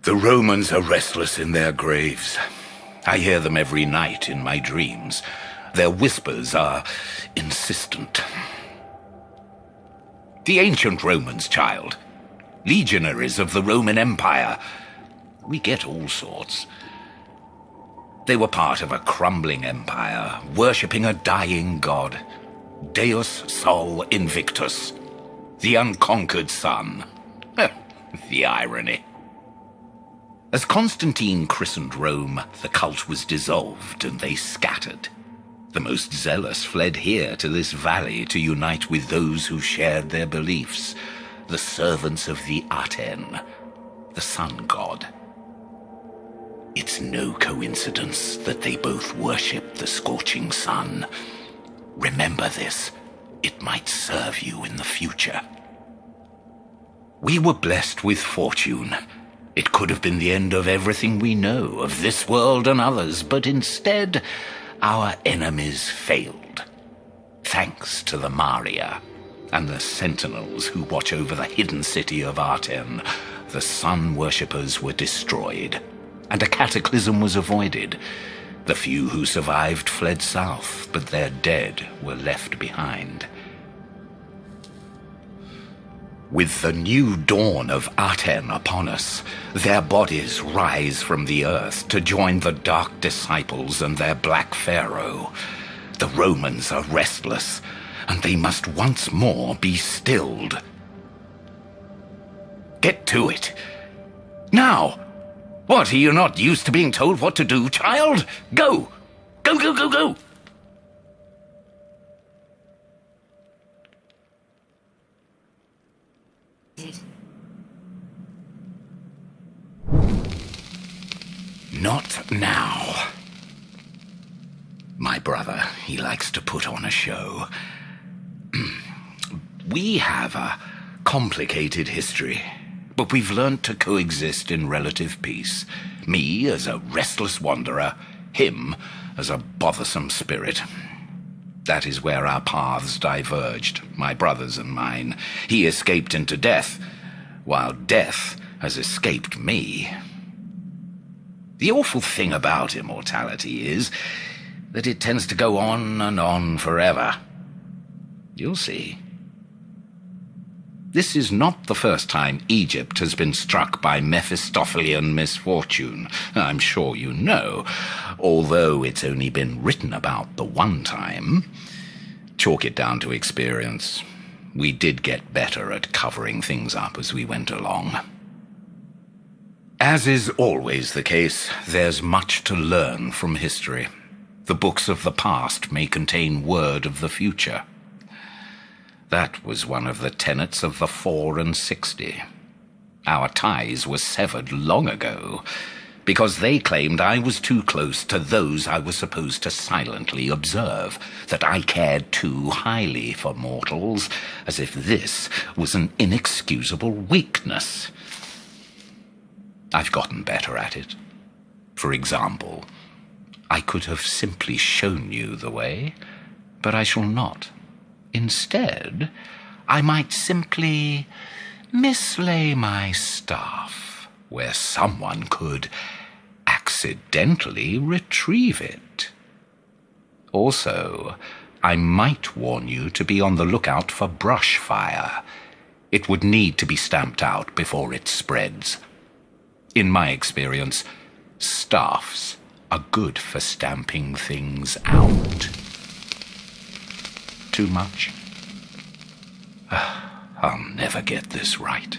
The Romans are restless in their graves. I hear them every night in my dreams. Their whispers are insistent. The ancient Romans, child. Legionaries of the Roman Empire. We get all sorts. They were part of a crumbling empire, worshipping a dying god. Deus Sol Invictus. The unconquered sun. The irony. As Constantine christened Rome, the cult was dissolved and they scattered. The most zealous fled here to this valley to unite with those who shared their beliefs, the servants of the Aten, the sun god. It's no coincidence that they both worship the scorching sun. Remember this. It might serve you in the future. We were blessed with fortune. It could have been the end of everything we know, of this world and others, but instead, our enemies failed. Thanks to the al-Merayah and the sentinels who watch over the hidden city of Aten, the sun worshippers were destroyed, and a cataclysm was avoided. The few who survived fled south, but their dead were left behind. With the new dawn of Aten upon us, their bodies rise from the earth to join the dark disciples and their black pharaoh. The Romans are restless, and they must once more be stilled. Get to it. Now! What, are you not used to being told what to do, child? Go! Go, go, go, go! Not now. My brother, he likes to put on a show. We have a complicated history, but we've learnt to coexist in relative peace. Me as a restless wanderer, him as a bothersome spirit. That is where our paths diverged, my brother's and mine. He escaped into death, while death has escaped me. The awful thing about immortality is that it tends to go on and on forever. You'll see. This is not the first time Egypt has been struck by Mephistophelian misfortune, I'm sure you know, although it's only been written about the one time. Chalk it down to experience. We did get better at covering things up as we went along. As is always the case, there's much to learn from history. The books of the past may contain word of the future. That was one of the tenets of the 4 and 60. Our ties were severed long ago, because they claimed I was too close to those I was supposed to silently observe, that I cared too highly for mortals, as if this was an inexcusable weakness. I've gotten better at it. For example, I could have simply shown you the way, but I shall not. Instead, I might simply mislay my staff where someone could accidentally retrieve it. Also, I might warn you to be on the lookout for brush fire. It would need to be stamped out before it spreads. In my experience, staffs are good for stamping things out. Too much? I'll never get this right.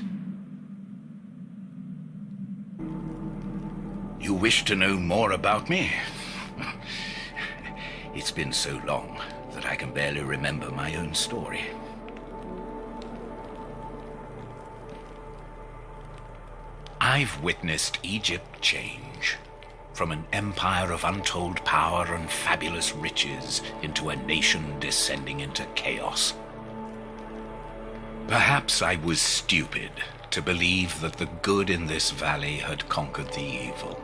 You wish to know more about me? It's been so long that I can barely remember my own story. I've witnessed Egypt change, from an empire of untold power and fabulous riches into a nation descending into chaos. Perhaps I was stupid to believe that the good in this valley had conquered the evil,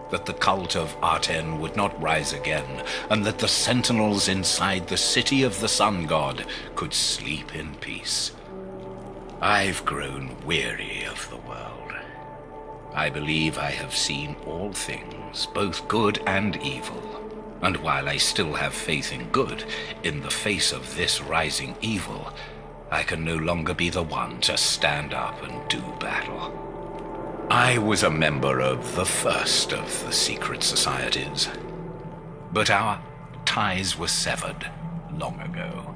that the cult of Aten would not rise again, and that the sentinels inside the city of the sun god could sleep in peace. I've grown weary of the world. I believe I have seen all things, both good and evil. And while I still have faith in good, in the face of this rising evil, I can no longer be the one to stand up and do battle. I was a member of the first of the secret societies, but our ties were severed long ago.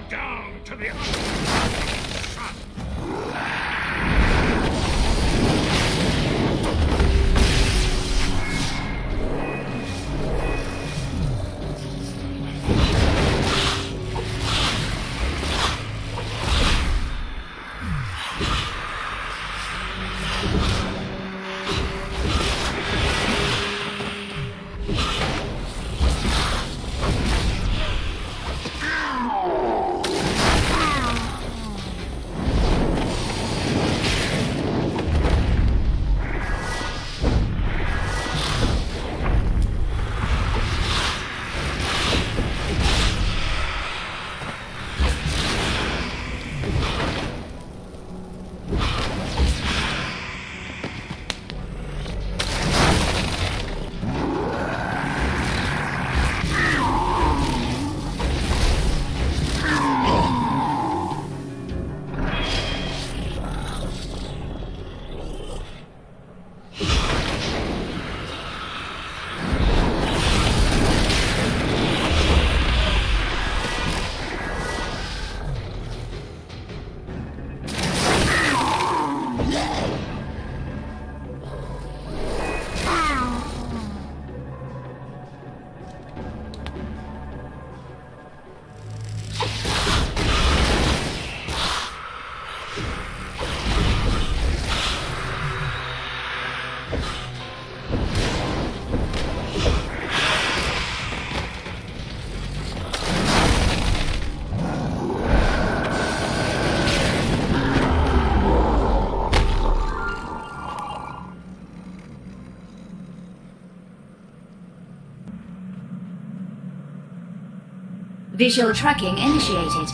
down to the sun. Visual tracking initiated.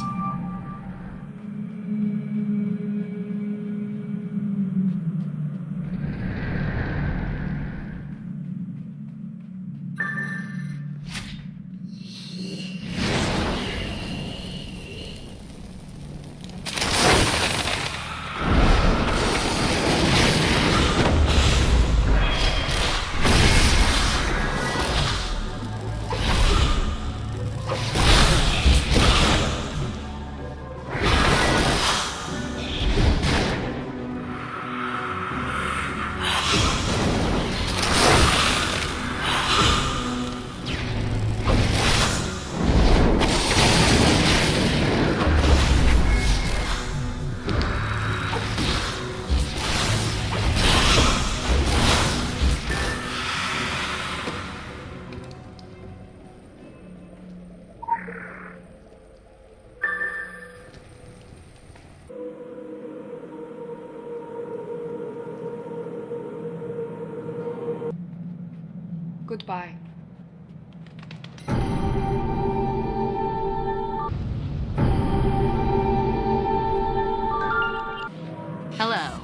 Goodbye. Hello.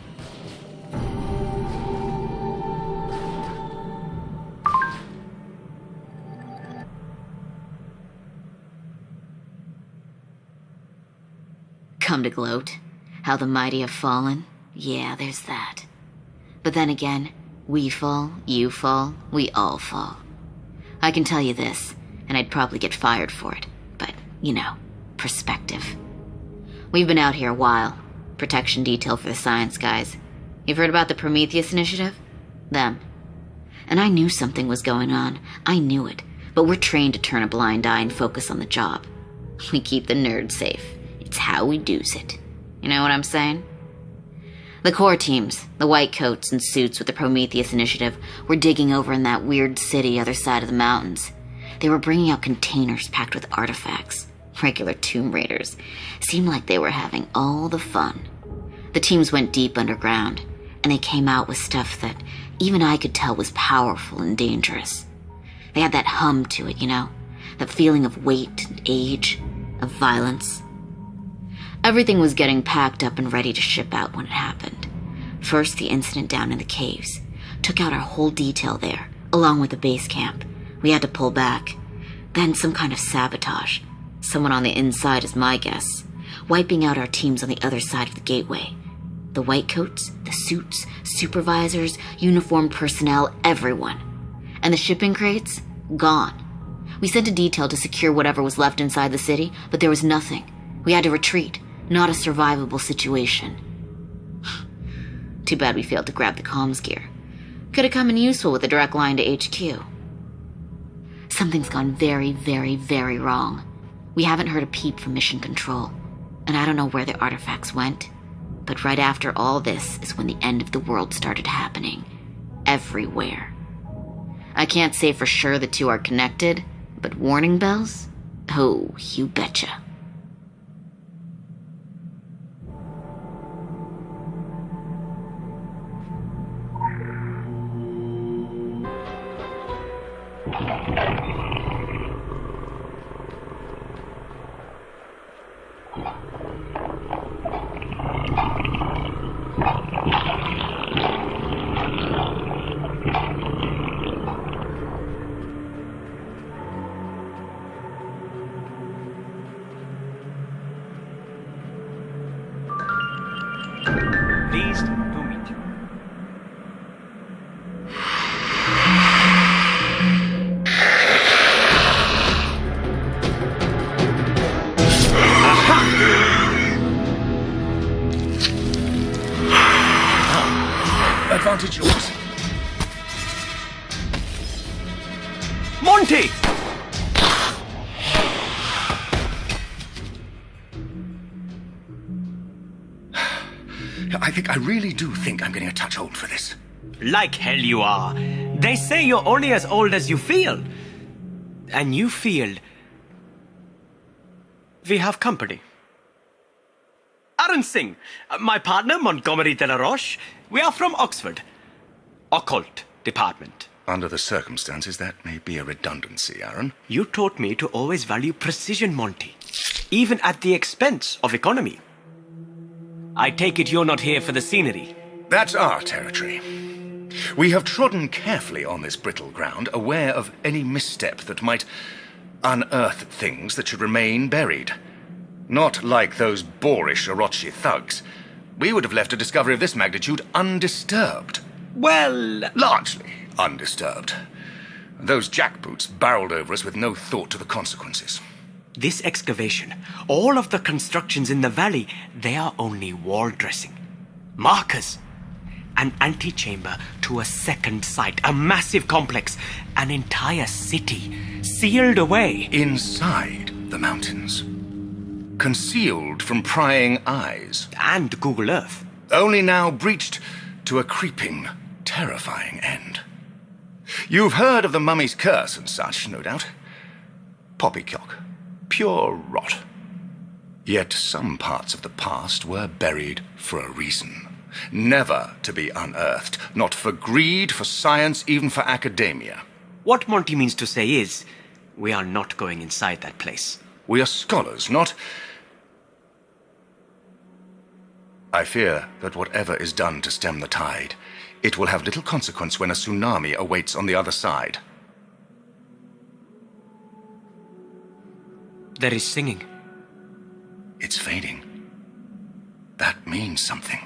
Come to gloat. How the mighty have fallen? Yeah, there's that. But then again, we fall, you fall, we all fall. I can tell you this, and I'd probably get fired for it, but, you know, perspective. We've been out here a while. Protection detail for the science guys. You've heard about the Prometheus Initiative? Them. And I knew something was going on. I knew it. But we're trained to turn a blind eye and focus on the job. We keep the nerds safe. It's how we do's it. You know what I'm saying? The core teams, the white coats and suits with the Prometheus Initiative, were digging over in that weird city other side of the mountains. They were bringing out containers packed with artifacts. Regular Tomb Raiders. Seemed like they were having all the fun. The teams went deep underground, and they came out with stuff that even I could tell was powerful and dangerous. They had that hum to it, you know? That feeling of weight and age, of violence. Everything was getting packed up and ready to ship out when it happened. First, the incident down in the caves. Took out our whole detail there, along with the base camp. We had to pull back. Then some kind of sabotage. Someone on the inside is my guess. Wiping out our teams on the other side of the gateway. The white coats, the suits, supervisors, uniformed personnel, everyone. And the shipping crates? Gone. We sent a detail to secure whatever was left inside the city, but there was nothing. We had to retreat, not a survivable situation. Too bad we failed to grab the comms gear. Could have come in useful with a direct line to HQ. Something's gone very, very, very wrong. We haven't heard a peep from Mission Control, and I don't know where the artifacts went. But right after all this is when the end of the world started happening. Everywhere. I can't say for sure the two are connected, but warning bells? Oh, you betcha. Pleased to meet you. Advantage yours. Monty! I really do think I'm getting a touch old for this. Like hell you are. They say you're only as old as you feel. And you feel... we have company. Aaron Singh, my partner Montgomery de la Roche. We are from Oxford. Occult department. Under the circumstances, that may be a redundancy, Aaron. You taught me to always value precision, Monty. Even at the expense of economy. I take it you're not here for the scenery. That's our territory. We have trodden carefully on this brittle ground, aware of any misstep that might unearth things that should remain buried. Not like those boorish Orochi thugs. We would have left a discovery of this magnitude undisturbed. Well... largely undisturbed. Those jackboots barreled over us with no thought to the consequences. This excavation, all of the constructions in the valley, they are only wall dressing. Markers. An antechamber to a second site, a massive complex, an entire city, sealed away. Inside the mountains. Concealed from prying eyes. And Google Earth. Only now breached to a creeping, terrifying end. You've heard of the mummy's curse and such, no doubt. Poppycock. Pure rot. Yet some parts of the past were buried for a reason. Never to be unearthed. Not for greed, for science, even for academia. What Monty means to say is, we are not going inside that place. We are scholars, not... I fear that whatever is done to stem the tide, it will have little consequence when a tsunami awaits on the other side. There is singing. It's fading. That means something.